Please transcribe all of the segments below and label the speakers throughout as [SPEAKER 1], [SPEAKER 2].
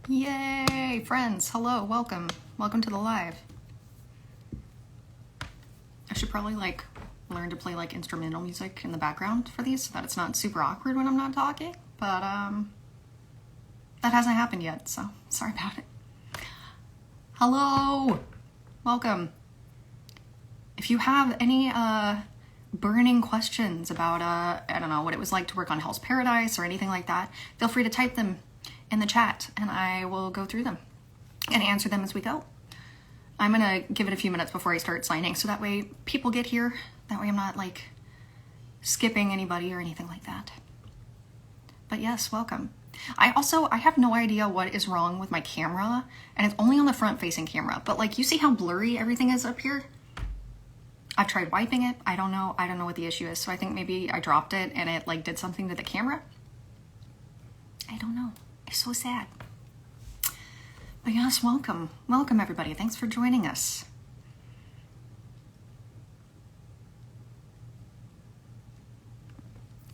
[SPEAKER 1] Yay, friends. Hello, welcome. Welcome to the live. I should probably learn to play instrumental music in the background for these so that it's not super awkward when I'm not talking, but that hasn't happened yet, so sorry about it. Hello, welcome. If you have any burning questions about I don't know, what it was like to work on Hell's Paradise or anything like that, feel free to type them in the chat and I will go through them and answer them as we go. I'm gonna give it a few minutes before I start signing so that way people get here. That way I'm not skipping anybody or anything like that. But yes, welcome. I have no idea what is wrong with my camera, and it's only on the front facing camera, but you see how blurry everything is up here? I've tried wiping it. I don't know what the issue is. So I think maybe I dropped it and it did something to the camera. I don't know. It's so sad. But yes, welcome. Welcome everybody. Thanks for joining us.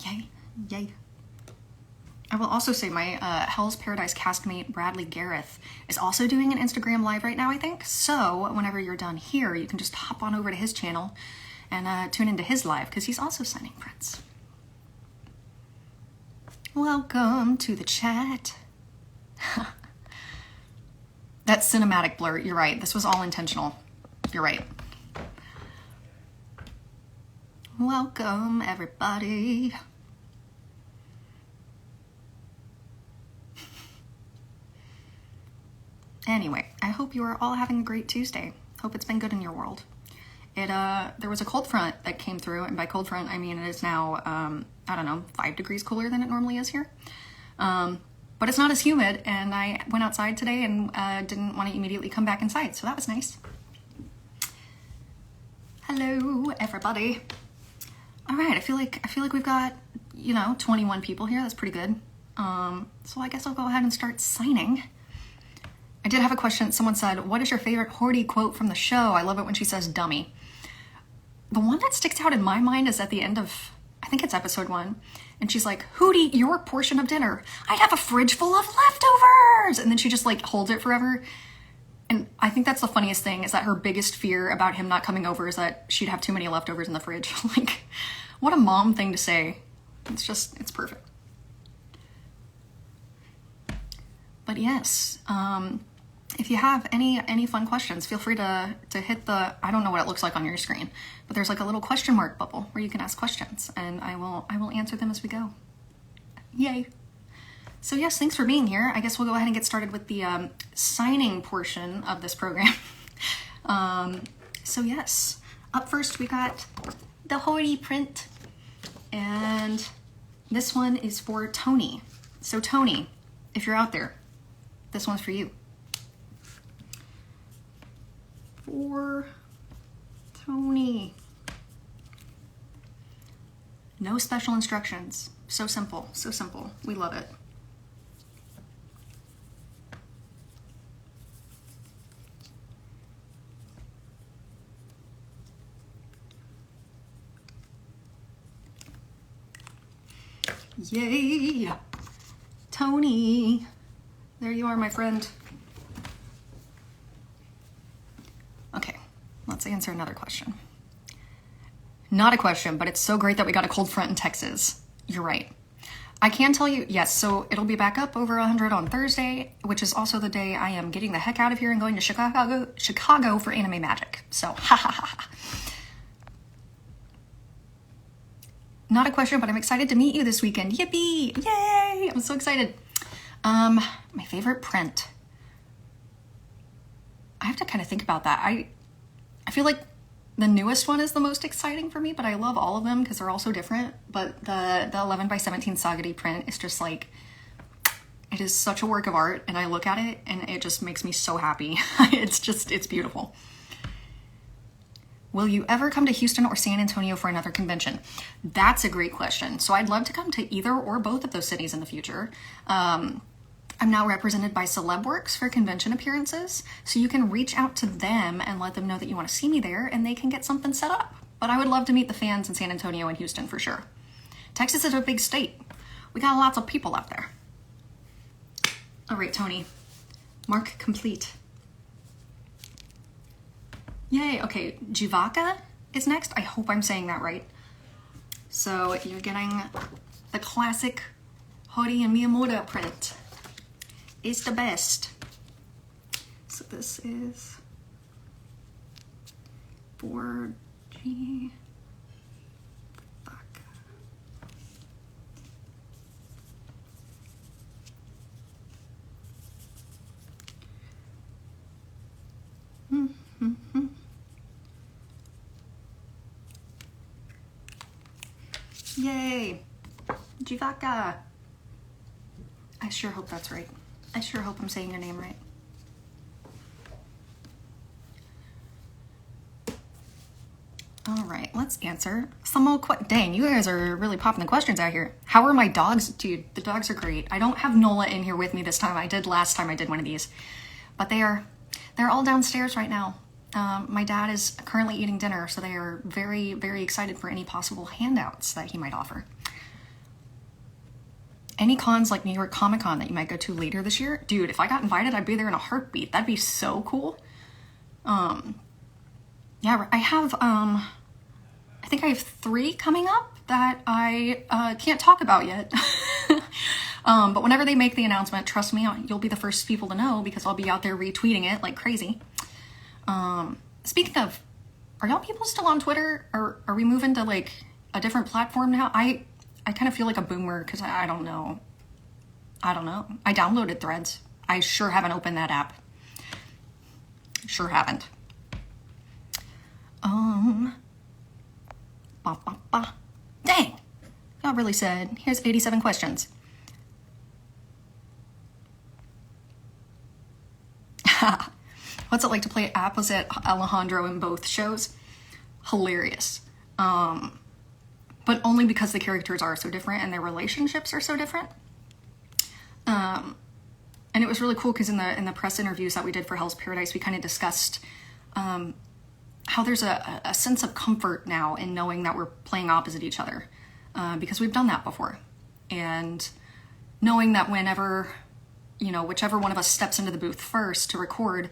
[SPEAKER 1] Yay. Yay. I will also say my Hell's Paradise castmate Bradley Gareth is also doing an Instagram live right now, I think. So whenever you're done here, you can just hop on over to his channel and tune into his live because he's also signing prints. Welcome to the chat. That cinematic blur, you're right. This was all intentional. You're right. Welcome, everybody. Anyway, I hope you are all having a great Tuesday. Hope it's been good in your world. There was a cold front that came through, and by cold front, I mean it is now, I don't know, 5 degrees cooler than it normally is here. But it's not as humid, and I went outside today and didn't want to immediately come back inside, so that was nice. Hello, everybody. All right, I feel like we've got, 21 people here. That's pretty good. So I guess I'll go ahead and start signing. I did have a question. Someone said, what is your favorite Horty quote from the show? I love it when she says dummy. The one that sticks out in my mind is at the end of, I think it's episode 1. And she's like, who'd eat your portion of dinner? I'd have a fridge full of leftovers. And then she just holds it forever. And I think that's the funniest thing is that her biggest fear about him not coming over is that she'd have too many leftovers in the fridge. What a mom thing to say. It's perfect. But yes, if you have any fun questions, feel free to hit the, I don't know what it looks like on your screen, but there's a little question mark bubble where you can ask questions and I will answer them as we go. Yay. So yes, thanks for being here. I guess we'll go ahead and get started with the signing portion of this program. So yes, up first we got the Horty print, and this one is for Tony. So Tony, if you're out there, this one's for you. For Tony. No special instructions. So simple, so simple. We love it. Yay! Tony! There you are, my friend. Okay, let's answer another question. Not a question, but it's so great that we got a cold front in Texas. You're right. I can tell you, yes, so it'll be back up over 100 on Thursday, which is also the day I am getting the heck out of here and going to Chicago for Anime Magic. So, ha ha ha ha. Not a question, but I'm excited to meet you this weekend. Yippee! Yay! I'm so excited. My favorite print. I have to kind of think about that. I feel like the newest one is the most exciting for me, but I love all of them because they're all so different. But the 11x17 Sagadi print is just it is such a work of art, and I look at it and it just makes me so happy. It's beautiful. Will you ever come to Houston or San Antonio for another convention? That's a great question. So I'd love to come to either or both of those cities in the future. I'm now represented by Celebworks for convention appearances, so you can reach out to them and let them know that you want to see me there, and they can get something set up. But I would love to meet the fans in San Antonio and Houston for sure. Texas is a big state. We got lots of people out there. All right, Tony, Mark complete. Yay, okay, Jivaka is next. I hope I'm saying that right. So you're getting the classic Horimiya print. It's the best. So this is 4G. Fuck. Yay! Jivaka! I sure hope that's right. I sure hope I'm saying your name right. All right, let's answer some more dang, you guys are really popping the questions out here. How are my dogs? Dude, the dogs are great. I don't have Nola in here with me this time. I did last time I did one of these. But they're all downstairs right now. My dad is currently eating dinner, so they are very, very excited for any possible handouts that he might offer. Any cons like New York Comic Con that you might go to later this year? Dude, if I got invited, I'd be there in a heartbeat. That'd be so cool. Yeah, I have, I think I have 3 coming up that I can't talk about yet. But whenever they make the announcement, trust me, you'll be the first people to know because I'll be out there retweeting it like crazy. Speaking of, are y'all people still on Twitter? Or are we moving to like a different platform now? I kind of feel like a boomer because I don't know. I downloaded Threads. I sure haven't opened that app. Sure haven't. Dang. Got really sad. Here's 87 questions. What's it like to play opposite Alejandro in both shows? Hilarious. But only because the characters are so different and their relationships are so different. And it was really cool because in the press interviews that we did for Hell's Paradise, we kind of discussed how there's a sense of comfort now in knowing that we're playing opposite each other because we've done that before. And knowing that whenever, whichever one of us steps into the booth first to record,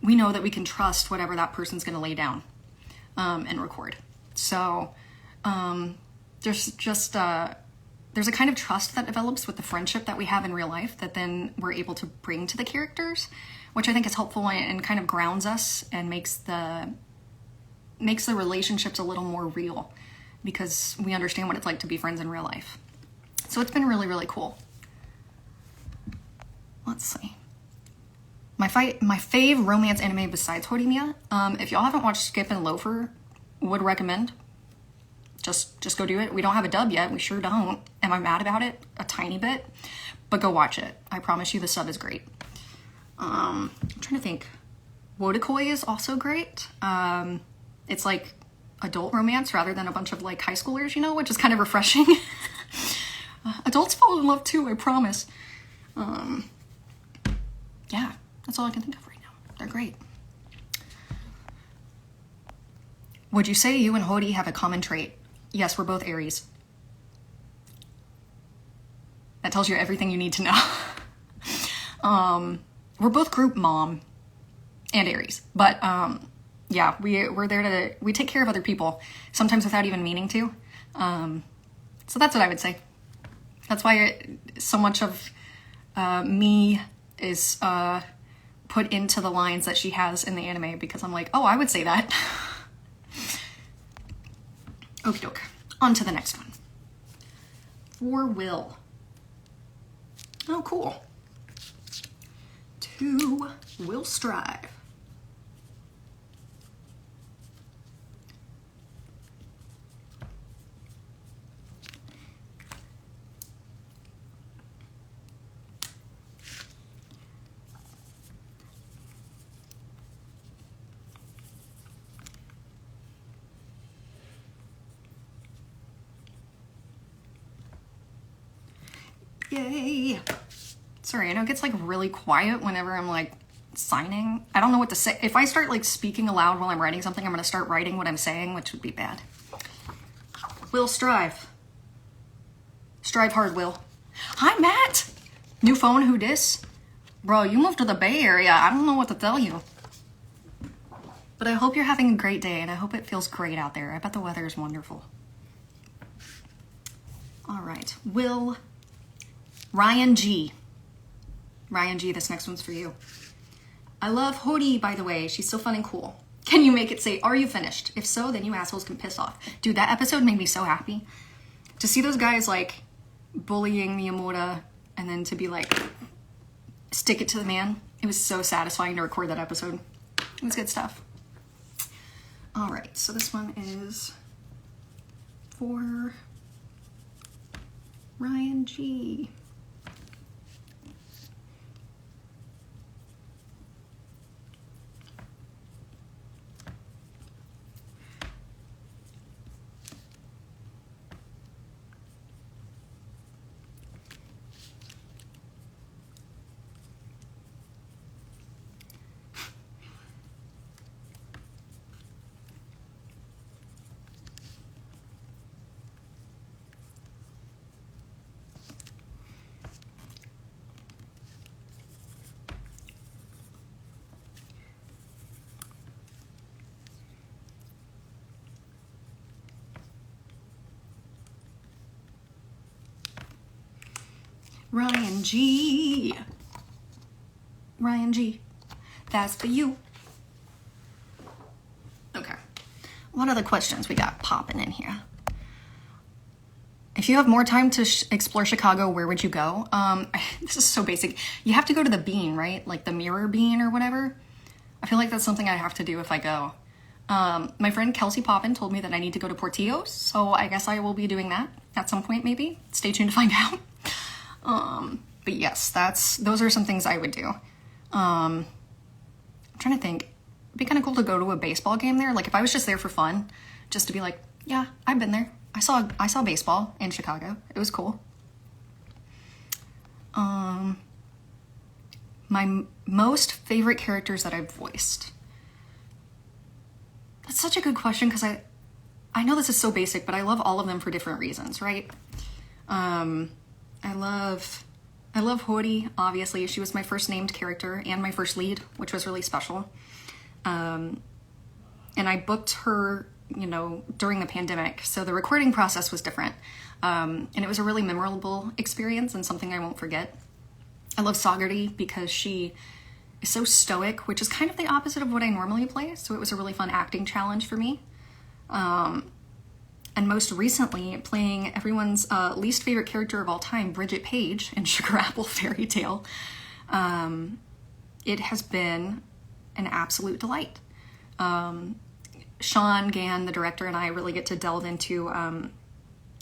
[SPEAKER 1] we know that we can trust whatever that person's going to lay down and record. So there's just there's a kind of trust that develops with the friendship that we have in real life that then we're able to bring to the characters, which I think is helpful and kind of grounds us and makes the relationships a little more real because we understand what it's like to be friends in real life. So it's been really, really cool. Let's see. My fave romance anime besides Horimiya, if y'all haven't watched Skip and Loafer, would recommend. Just go do it. We don't have a dub yet. We sure don't. Am I mad about it? A tiny bit. But go watch it. I promise you the sub is great. I'm trying to think. Wodakoi is also great. It's like adult romance rather than a bunch of like high schoolers, which is kind of refreshing. Adults fall in love too, I promise. Yeah, that's all I can think of right now. They're great. Would you say you and Hori have a common trait? Yes, we're both Aries. That tells you everything you need to know. We're both group mom and Aries, but yeah, we take care of other people, sometimes without even meaning to. So that's what I would say. That's why so much of me is put into the lines that she has in the anime, because I'm like, oh, I would say that. Okie doke. On to the next one. For Will. Oh, cool. To Will Strive. Yay! Sorry, I know it gets like really quiet whenever I'm like signing. I don't know what to say. If I start like speaking aloud while I'm writing something, I'm gonna start writing what I'm saying, which would be bad. Will Strive. Strive hard, Will. Hi, Matt! New phone, who dis? Bro, you moved to the Bay Area. I don't know what to tell you. But I hope you're having a great day, and I hope it feels great out there. I bet the weather is wonderful. All right. Ryan G. Ryan G, this next one's for you. I love Hori, by the way. She's so fun and cool. Can you make it say, are you finished? If so, then you assholes can piss off. Dude, that episode made me so happy. To see those guys, like, bullying Miyamura, and then to be like, stick it to the man. It was so satisfying to record that episode. It was good stuff. All right, so this one is for Ryan G. Ryan G. Ryan G. That's for you. Okay. What other questions we got popping in here? If you have more time to explore Chicago, where would you go? This is so basic. You have to go to the Bean, right? Like the Mirror Bean or whatever. I feel like that's something I have to do if I go. My friend Kelsey Poppin told me that I need to go to Portillo's, so I guess I will be doing that at some point maybe. Stay tuned to find out. But yes, those are some things I would do. I'm trying to think. It'd be kind of cool to go to a baseball game there. Like if I was just there for fun, just to be like, yeah, I've been there. I saw baseball in Chicago. It was cool. My most favorite characters that I've voiced. That's such a good question because I know this is so basic, but I love all of them for different reasons, right? I love Hori, obviously. She was my first named character and my first lead, which was really special. And I booked her, during the pandemic, so the recording process was different. And it was a really memorable experience and something I won't forget. I love Sagarty because she is so stoic, which is kind of the opposite of what I normally play, so it was a really fun acting challenge for me. And most recently, playing everyone's least favorite character of all time, Bridget Page, in Sugar Apple Fairy Tale. It has been an absolute delight. Sean Gann, the director, and I really get to delve into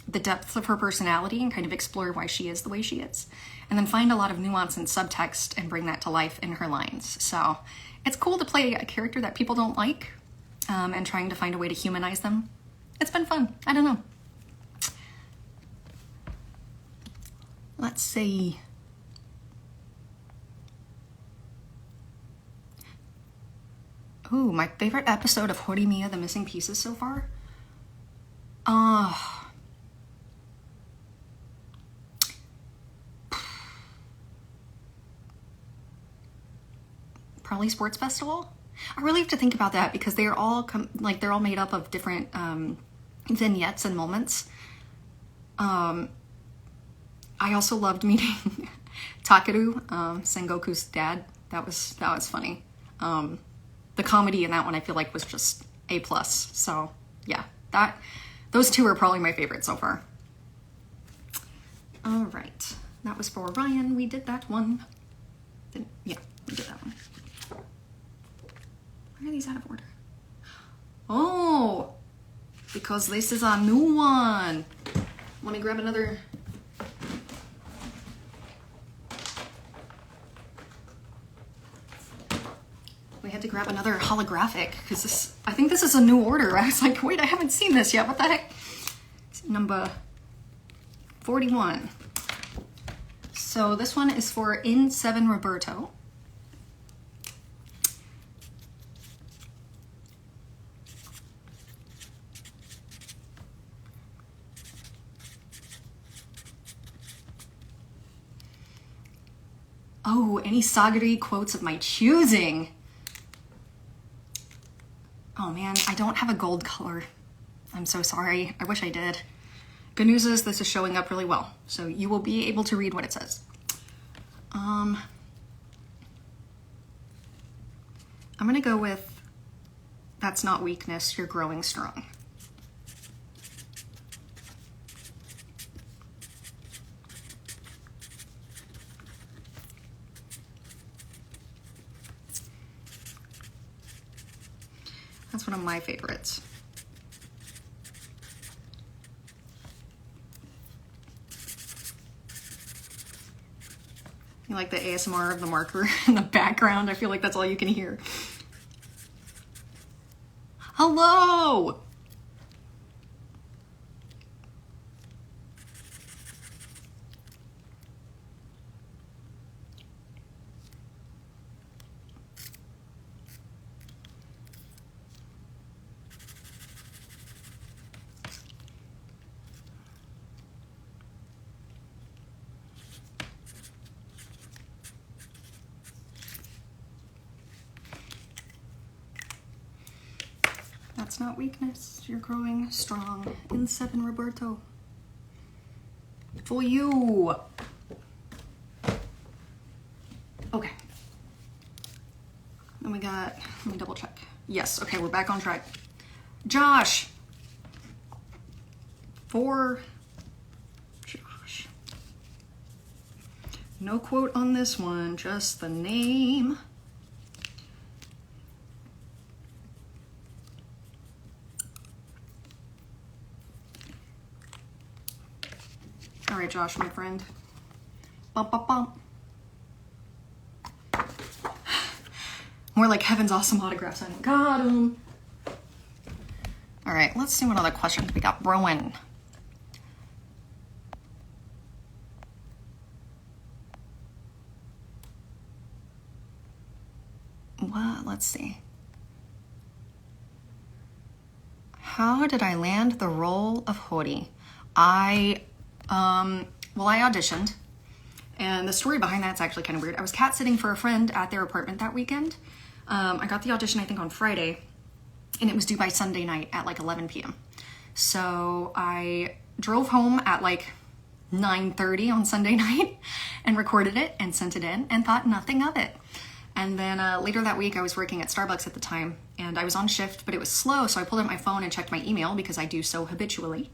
[SPEAKER 1] the depth of her personality and kind of explore why she is the way she is. And then find a lot of nuance and subtext and bring that to life in her lines. So it's cool to play a character that people don't like and trying to find a way to humanize them. It's been fun. I don't know. Let's see. Ooh, my favorite episode of Horimiya, The Missing Pieces so far? Probably Sports Festival? I really have to think about that because they're all they're all made up of different vignettes and moments. I also loved meeting Takeru, Sengoku's dad. That was funny. The comedy in that one I feel like was just A+. So yeah, those two are probably my favorite so far. All right, that was for Ryan. We did that one. Yeah, we did that one. Why are these out of order? Oh, because this is a new one. Let me grab another. We had to grab another holographic because I think this is a new order. I was like, wait, I haven't seen this yet. What the heck? It's number 41. So this one is for In7 Roberto. Oh, any Sagari quotes of my choosing. Oh man, I don't have a gold color. I'm so sorry. I wish I did. Good news is this is showing up really well, so you will be able to read what it says. I'm gonna go with, that's not weakness, you're growing strong. That's one of my favorites. You like the ASMR of the marker in the background? I feel like that's all you can hear. Hello! That's not weakness. You're growing strong. In 7, Roberto. For you. Okay. Then we got, let me double check. Yes, okay, we're back on track. Josh. For Josh. No quote on this one, just the name. All right, Josh, my friend. Bump, bump, bump. More like Heaven's awesome autograph signing. Got him. All right, let's see what other questions we got. Rowan. What? Let's see. How did I land the role of Hori? Well, I auditioned, and the story behind that's actually kind of weird. I was cat sitting for a friend at their apartment that weekend. I got the audition, I think, on Friday, and it was due by Sunday night at like 11 p.m. So I drove home at like 9:30 on Sunday night and recorded it and sent it in and thought nothing of it. And then later that week, I was working at Starbucks at the time, and I was on shift, but it was slow, so I pulled out my phone and checked my email because I do so habitually.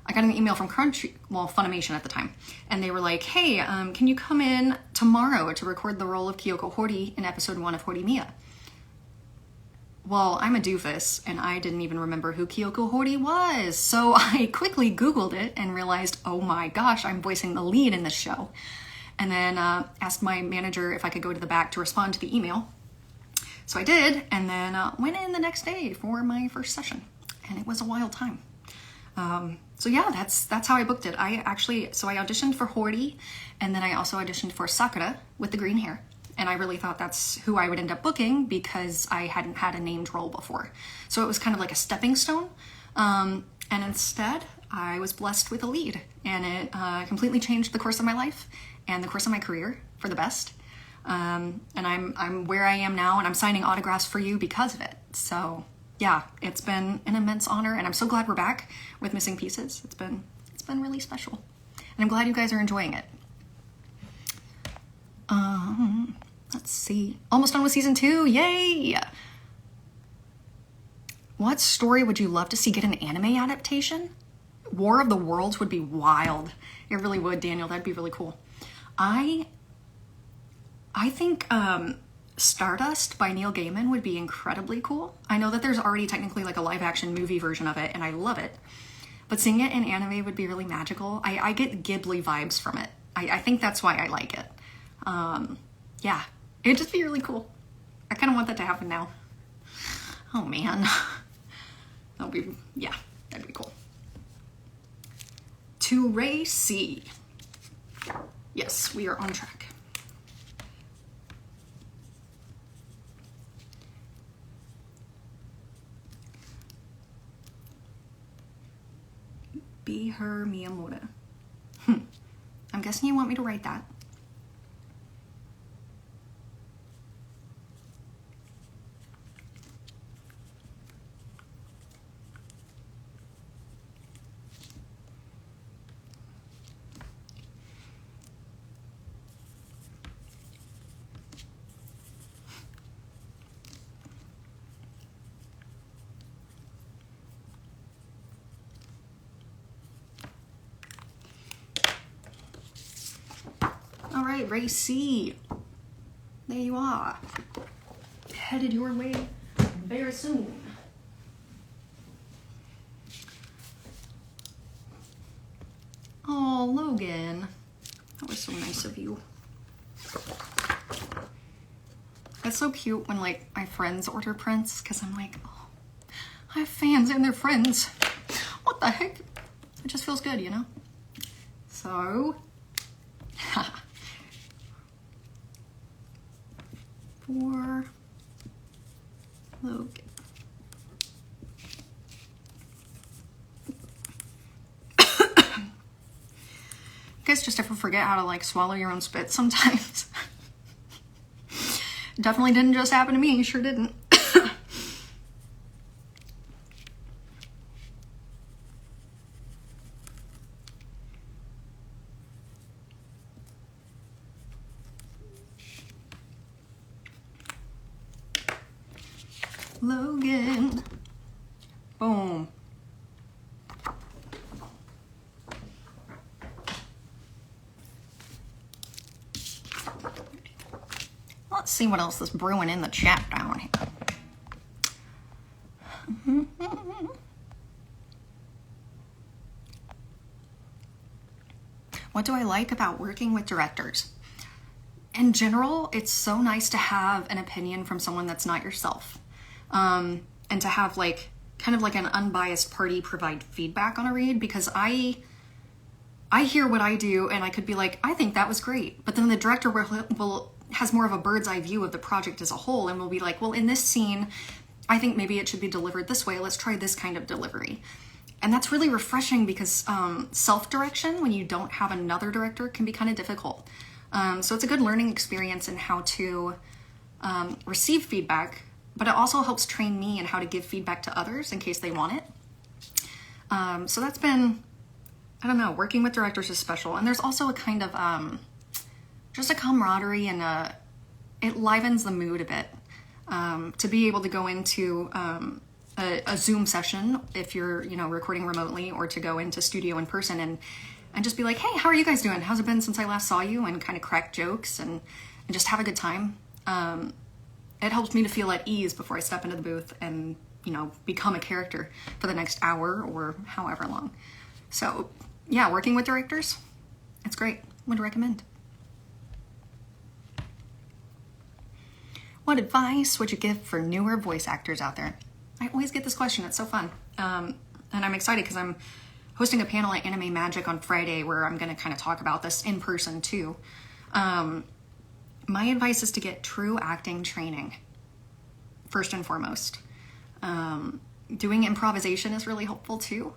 [SPEAKER 1] I got an email from Funimation at the time, and they were like, hey, can you come in tomorrow to record the role of Kyoko Hori in episode 1 of Horimiya? Well, I'm a doofus, and I didn't even remember who Kyoko Hori was, so I quickly Googled it and realized, oh my gosh, I'm voicing the lead in this show. And then asked my manager if I could go to the back to respond to the email. So I did, and then went in the next day for my first session, and it was a wild time. So yeah, that's how I booked it. I auditioned for Hori, and then I also auditioned for Sakura with the green hair. And I really thought that's who I would end up booking because I hadn't had a named role before. So it was kind of like a stepping stone. And instead, I was blessed with a lead, and it completely changed the course of my life and the course of my career for the best. And I'm where I am now, and I'm signing autographs for you because of it. So yeah, it's been an immense honor, and I'm so glad we're back with Missing Pieces. It's been really special, and I'm glad you guys are enjoying it. Let's see. Almost done with season 2. Yay! What story would you love to see get an anime adaptation? War of the Worlds would be wild. It really would, Daniel. That'd be really cool. I think Stardust by Neil Gaiman would be incredibly cool. I know that there's already technically like a live action movie version of it, and I love it. But seeing it in anime would be really magical. I get Ghibli vibes from it. I think that's why I like it. Yeah, it'd just be really cool. I kind of want that to happen now. Oh man. That'd be cool. To Ray C. Yes, we are on track. Be her Miyamoto. I'm I'm guessing you want me to write that. All right, Ray C. There you are. Headed your way very soon. Oh, Logan. That was so nice of you. It's so cute when, like, my friends order prints, because I'm like, oh, I have fans and they're friends. What the heck? It just feels good, you know? So, for Logan. You guys just ever forget how to, like, swallow your own spit sometimes? Definitely didn't just happen to me, sure didn't. Logan. Boom. Let's see what else is brewing in the chat down here. What do I like about working with directors? In general, it's so nice to have an opinion from someone that's not yourself. And to have like kind of like an unbiased party provide feedback on a read, because I hear what I do and I could be like, I think that was great. But then the director has more of a bird's eye view of the project as a whole and will be like, well, in this scene, I think maybe it should be delivered this way. Let's try this kind of delivery. And that's really refreshing because self-direction, when you don't have another director, can be kind of difficult. So it's a good learning experience in how to receive feedback, but it also helps train me in how to give feedback to others in case they want it. So that's been, I don't know, working with directors is special. And there's also a kind of just a camaraderie and it livens the mood a bit. To be able to go into a Zoom session if you're, recording remotely, or to go into studio in person and just be like, hey, how are you guys doing? How's it been since I last saw you? And kind of crack jokes and just have a good time. It helps me to feel at ease before I step into the booth and, become a character for the next hour or however long. So yeah, working with directors, it's great. Would recommend. What advice would you give for newer voice actors out there? I always get this question. It's so fun. And I'm excited because I'm hosting a panel at Anime Magic on Friday where I'm going to kind of talk about this in person too. My advice is to get true acting training, first and foremost. Doing improvisation is really helpful too,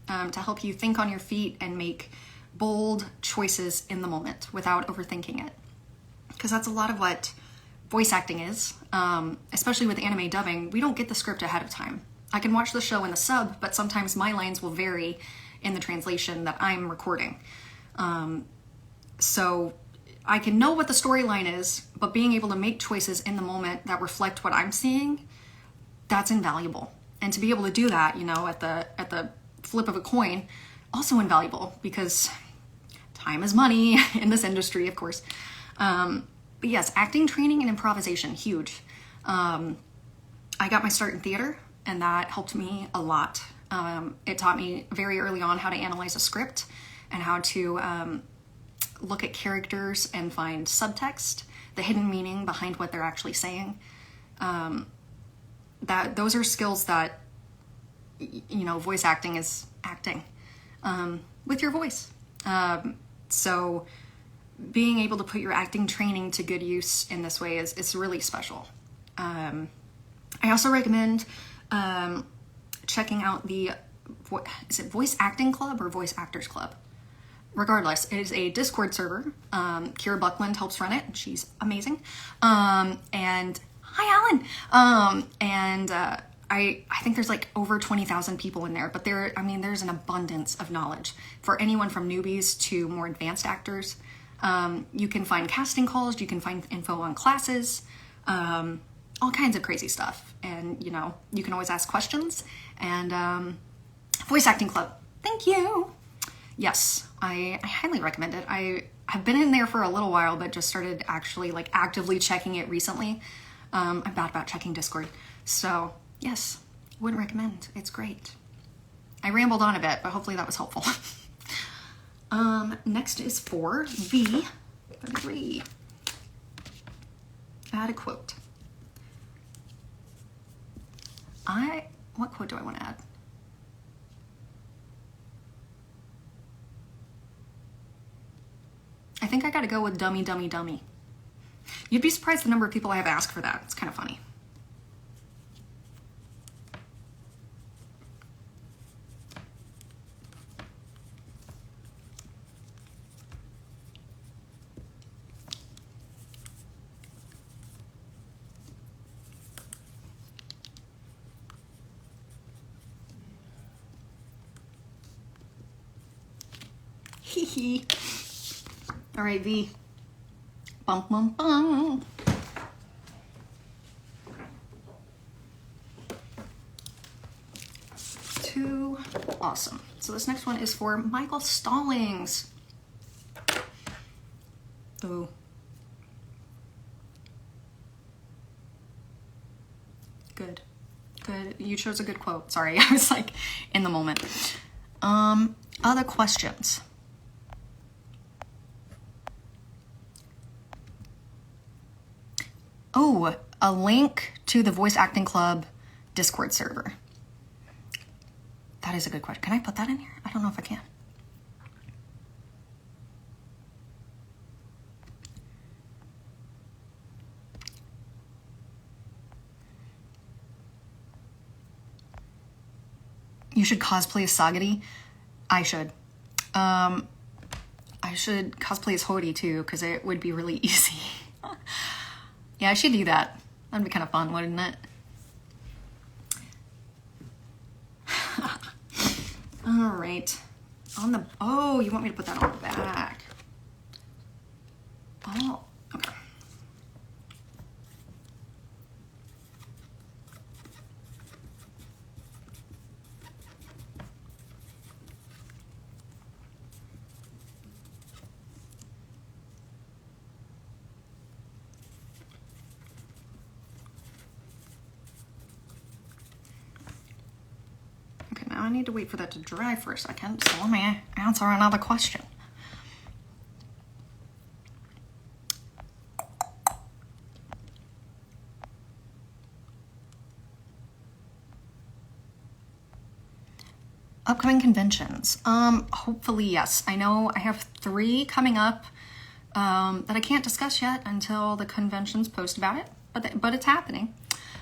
[SPEAKER 1] to help you think on your feet and make bold choices in the moment without overthinking it. Because that's a lot of what voice acting is, especially with anime dubbing. We don't get the script ahead of time. I can watch the show in the sub, but sometimes my lines will vary in the translation that I'm recording. So I can know what the storyline is, but being able to make choices in the moment that reflect what I'm seeing, that's invaluable. And to be able to do that, at the flip of a coin, also invaluable, because time is money in this industry, of course. But yes, acting training and improvisation, huge. I got my start in theater, and that helped me a lot. It taught me very early on how to analyze a script and how to look at characters and find subtext, the hidden meaning behind what they're actually saying. Those are skills that, voice acting is acting with your voice. So being able to put your acting training to good use in this way is really special. I also recommend checking out the, is it Voice Acting Club or Voice Actors Club? regardless, it is a Discord server. Kira Buckland helps run it. She's amazing. And hi, Alan. I think there's like over 20,000 people in there, but there's an abundance of knowledge for anyone from newbies to more advanced actors. You can find casting calls, you can find info on classes, all kinds of crazy stuff. And, you know, you can always ask questions. And Voice Acting Club, thank you. Yes, I highly recommend it. I've been in there for a little while, but just started actually like actively checking it recently. I'm bad about checking Discord. So yes, wouldn't recommend. It's great. I rambled on a bit, but hopefully that was helpful. Next is for V33. Add a quote. What quote do I want to add? I think I gotta go with dummy, dummy, dummy. You'd be surprised the number of people I have asked for that. It's kind of funny. Hee hee. All right, V. Bum, bum, bum. Too awesome. So this next one is for Michael Stallings. Ooh. Good. Good. You chose a good quote. Sorry, I was like in the moment. Other questions? Oh, a link to the Voice Acting Club Discord server. That is a good question. Can I put that in here? I don't know if I can. You should cosplay as Sagari. I should. I should cosplay as Hori too, because it would be really easy. Yeah, I should do that. That'd be kind of fun, wouldn't it? All right. Oh, you want me to put that on the back? Oh, okay. Now I need to wait for that to dry for a second, so let me answer another question. Upcoming conventions. Hopefully, yes. I know I have 3 coming up that I can't discuss yet until the conventions post about it, but it's happening.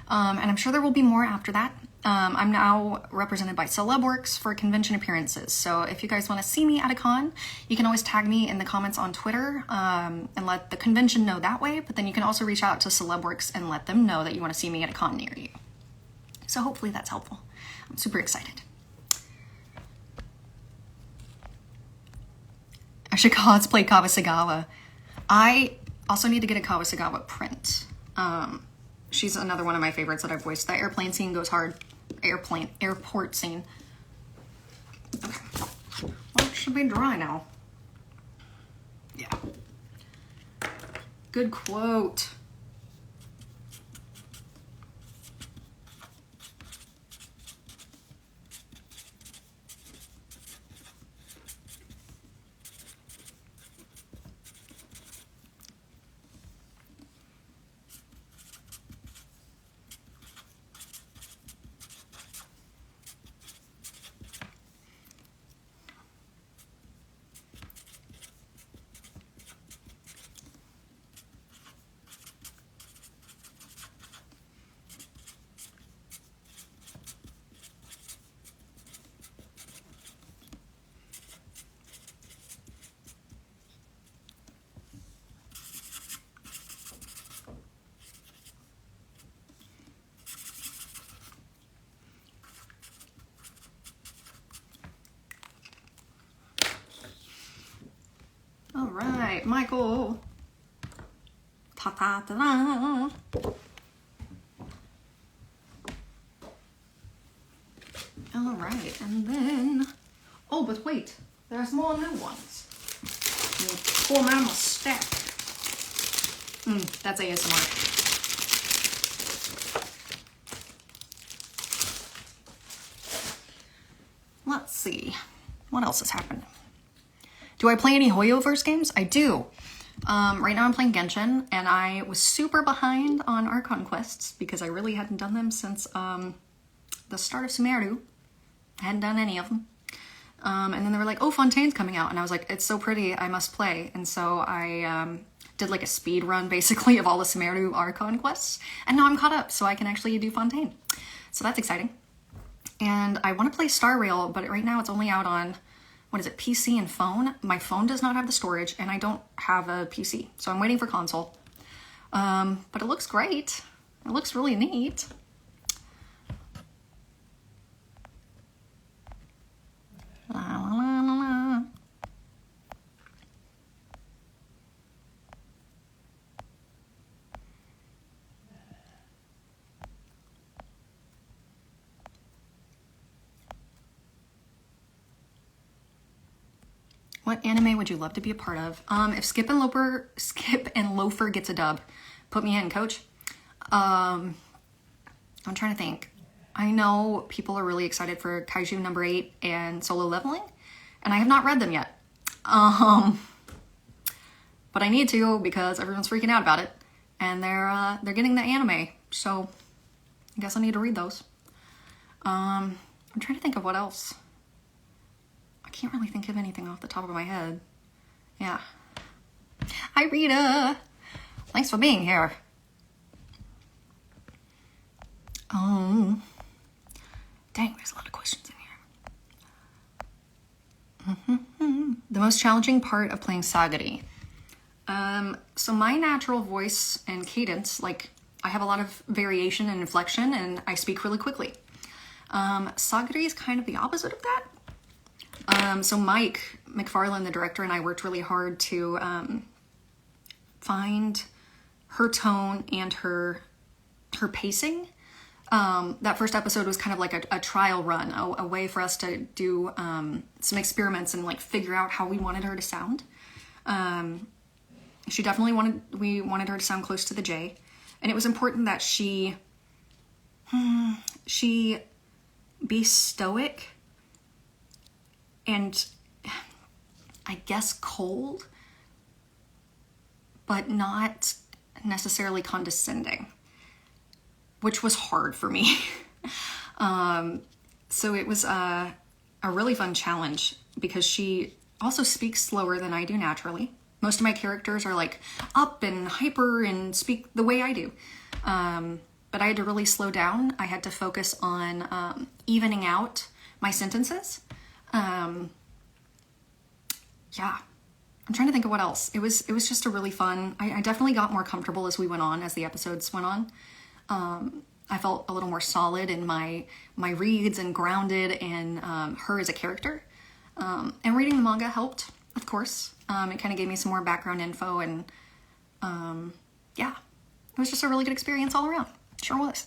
[SPEAKER 1] And I'm sure there will be more after that. I'm now represented by Celebworks for convention appearances. So if you guys want to see me at a con, you can always tag me in the comments on Twitter and let the convention know that way. But then you can also reach out to Celebworks and let them know that you want to see me at a con near you. So hopefully that's helpful. I'm super excited. I should cosplay Kawasagawa. I also need to get a Kawasagawa print. She's another one of my favorites that I've voiced. The airplane scene goes hard. Airport scene. Okay. Well, it should be dry now. Yeah. Good quote. right, Michael. Ta ta ta ta. All right, and then, oh, but wait, there's more new ones. Pull them out of my stack. That's ASMR. Let's see, what else has happened? Do I play any Hoyoverse games? I do. Right now I'm playing Genshin, and I was super behind on Archon quests because I really hadn't done them since the start of Sumeru. I hadn't done any of them. And then they were like, oh, Fontaine's coming out. And I was like, it's so pretty, I must play. And so I did like a speed run basically of all the Sumeru Archon quests. And now I'm caught up, so I can actually do Fontaine. So that's exciting. And I want to play Star Rail, but right now it's only out on, what is it, PC and phone? My phone does not have the storage, and I don't have a PC. So I'm waiting for console. But it looks great. It looks really neat. La, la, la, la, la. What anime would you love to be a part of? If Skip and Loafer gets a dub, put me in, coach. I'm trying to think. I know people are really excited for Kaiju number 8 and Solo Leveling, and I have not read them yet. But I need to because everyone's freaking out about it, and they're getting the anime, so I guess I need to read those. I'm trying to think of what else. I can't really think of anything off the top of my head. Yeah. Hi, Rita. Thanks for being here. Dang, there's a lot of questions in here. The most challenging part of playing Sagari. So my natural voice and cadence, like I have a lot of variation and inflection, and I speak really quickly. Sagari is kind of the opposite of that. So Mike McFarlane, the director, and I worked really hard to find her tone and her pacing. That first episode was kind of like a trial run, a way for us to do some experiments and like figure out how we wanted her to sound. We wanted her to sound close to the J, and it was important that she be stoic and I guess cold, but not necessarily condescending, which was hard for me. So it was a really fun challenge because she also speaks slower than I do naturally. Most of my characters are like up and hyper and speak the way I do. But I had to really slow down. I had to focus on evening out my sentences. Yeah. I'm trying to think of what else. It was just a really fun, I definitely got more comfortable as we went on, as the episodes went on. I felt a little more solid in my reads and grounded in her as a character. And reading the manga helped, of course. It kind of gave me some more background info, and yeah, it was just a really good experience all around. Sure was.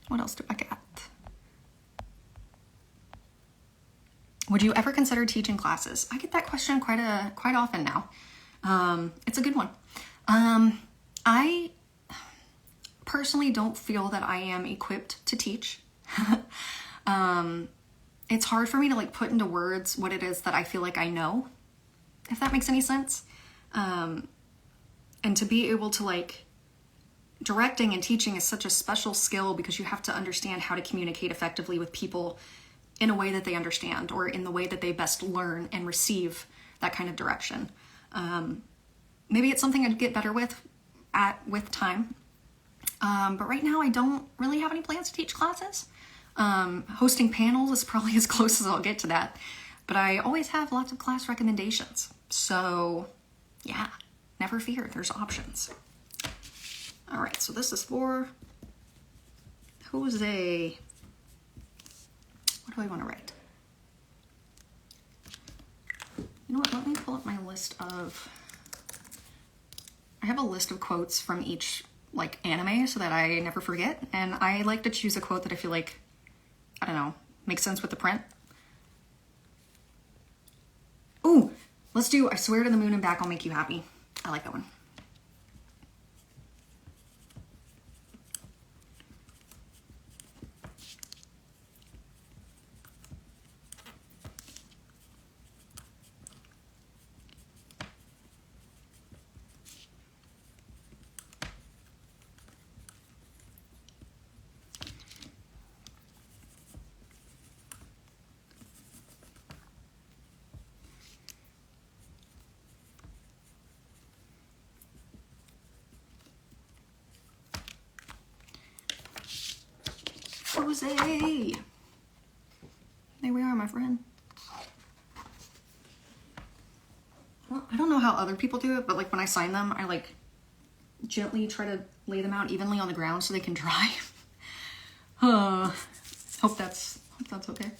[SPEAKER 1] What else do I got? Would you ever consider teaching classes? I get that question quite often now. It's a good one. I personally don't feel that I am equipped to teach. It's hard for me to like put into words what it is that I feel like I know, if that makes any sense. And to be able to like, directing and teaching is such a special skill because you have to understand how to communicate effectively with people in a way that they understand, or in the way that they best learn and receive that kind of direction. Maybe it's something I'd get better with time. But right now I don't really have any plans to teach classes. Hosting panels is probably as close as I'll get to that. But I always have lots of class recommendations. So yeah, never fear, there's options. All right, so this is for Jose. What do I want to write? You know what, let me pull up my list of... I have a list of quotes from each, like, anime so that I never forget. And I like to choose a quote that I feel like, I don't know, makes sense with the print. Ooh, let's do I swear to the moon and back I'll make you happy. I like that one. Jose! There we are, my friend. Well, I don't know how other people do it, but like when I sign them, I like gently try to lay them out evenly on the ground so they can dry. Hope that's okay.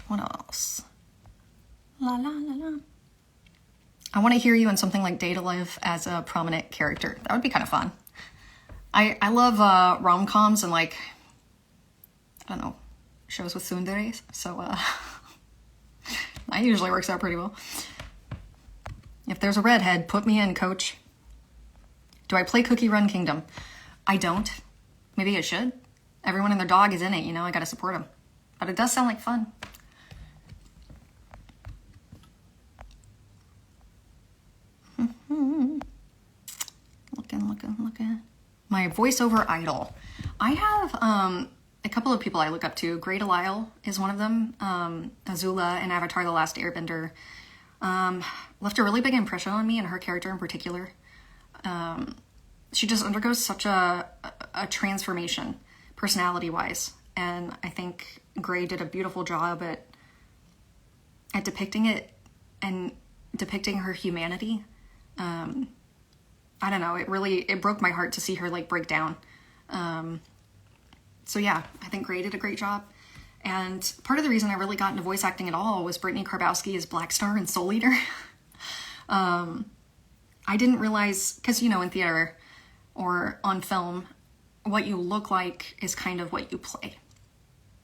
[SPEAKER 1] What else? La la la la. I want to hear you in something like Data Live as a prominent character. That would be kind of fun. I love rom-coms and like, I don't know, shows with tsunderes, so that usually works out pretty well. If there's a redhead, put me in, coach. Do I play Cookie Run Kingdom? I don't. Maybe I should. Everyone and their dog is in it, you know, I gotta support them. But it does sound like fun. Looking. My voiceover idol. I have a couple of people I look up to. Great Delisle is one of them. Azula in Avatar The Last Airbender left a really big impression on me and her character in particular. She just undergoes such a transformation personality-wise. And I think Gray did a beautiful job at depicting it and depicting her humanity. I don't know, it broke my heart to see her like break down. So yeah, I think Gray did a great job. And part of the reason I really got into voice acting at all was Brittany Karbowski as Black Star in Soul Eater. I didn't realize, because you know, in theater or on film, what you look like is kind of what you play.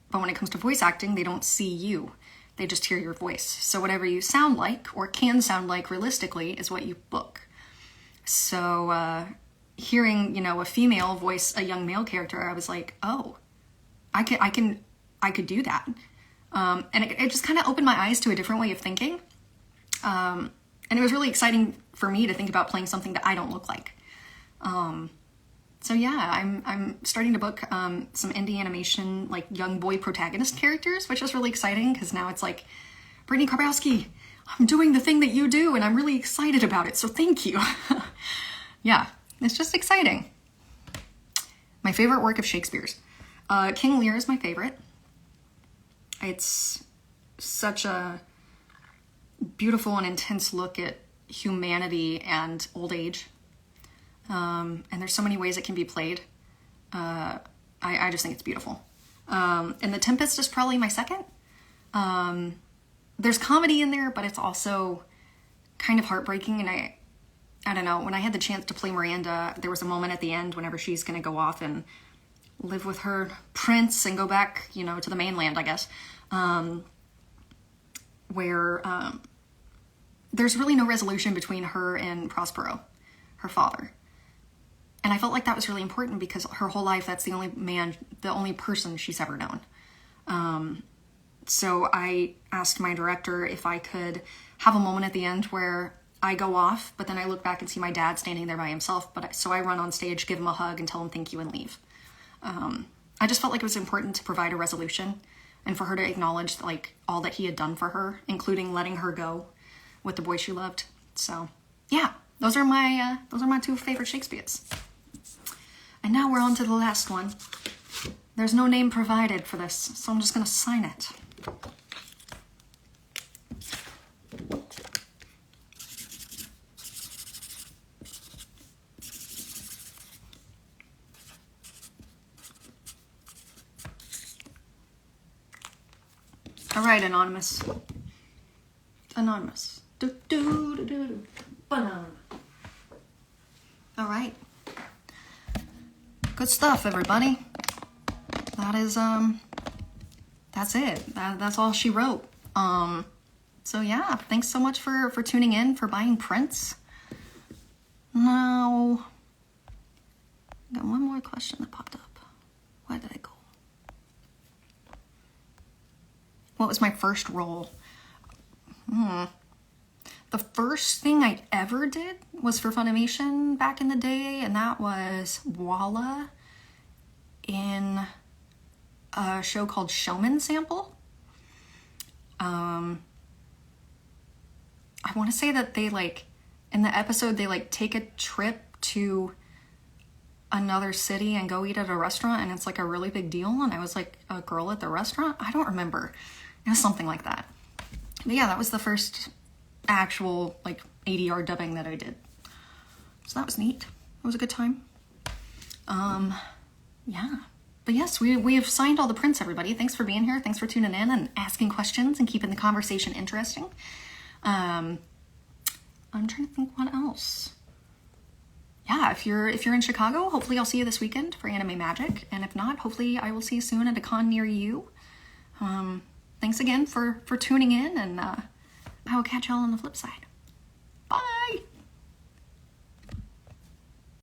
[SPEAKER 1] But when it comes to voice acting, they don't see you. They just hear your voice. So whatever you sound like, or can sound like realistically, is what you book. So hearing, you know, a female voice a young male character, I was like, oh, I could do that. And it just kind of opened my eyes to a different way of thinking. And it was really exciting for me to think about playing something that I don't look like. So yeah, I'm starting to book some indie animation, like young boy protagonist characters, which is really exciting because now it's like, Brittany Karbowski, I'm doing the thing that you do and I'm really excited about it, so thank you. Yeah, it's just exciting. My favorite work of Shakespeare's. King Lear is my favorite. It's such a beautiful and intense look at humanity and old age. And there's so many ways it can be played. I just think it's beautiful. And The Tempest is probably my second. There's comedy in there, but it's also kind of heartbreaking. And I don't know, when I had the chance to play Miranda, there was a moment at the end whenever she's going to go off and live with her prince and go back, you know, to the mainland, I guess, where there's really no resolution between her and Prospero, her father. And I felt like that was really important because her whole life, that's the only person she's ever known. So I asked my director if I could have a moment at the end where I go off, but then I look back and see my dad standing there by himself. So I run on stage, give him a hug and tell him thank you and leave. I just felt like it was important to provide a resolution and for her to acknowledge like all that he had done for her, including letting her go with the boy she loved. So yeah, those are my two favorite Shakespeare's. And now we're on to the last one. There's no name provided for this, so I'm just gonna sign it. All right, Anonymous. Anonymous. Do, do, do, do, do. Banana. All right. Good stuff, everybody. That is, that's it. That's all she wrote. So yeah, thanks so much for tuning in, for buying prints. Now, I got one more question that popped up. Where did it go? What was my first role? The first thing I ever did was for Funimation back in the day, and that was Walla in a show called Showman Sample. I want to say that they in the episode, they take a trip to another city and go eat at a restaurant, and it's a really big deal, and I was a girl at the restaurant. I don't remember. It was something like that. But yeah, that was the first actual ADR dubbing that I did. So that was neat. It was a good time. Yeah. But yes, we have signed all the prints, everybody. Thanks for being here. Thanks for tuning in and asking questions and keeping the conversation interesting. I'm trying to think what else. Yeah, if you're in Chicago, hopefully I'll see you this weekend for Anime Magic. And if not, hopefully I will see you soon at a con near you. Thanks again for tuning in, and I will catch y'all on the flip side.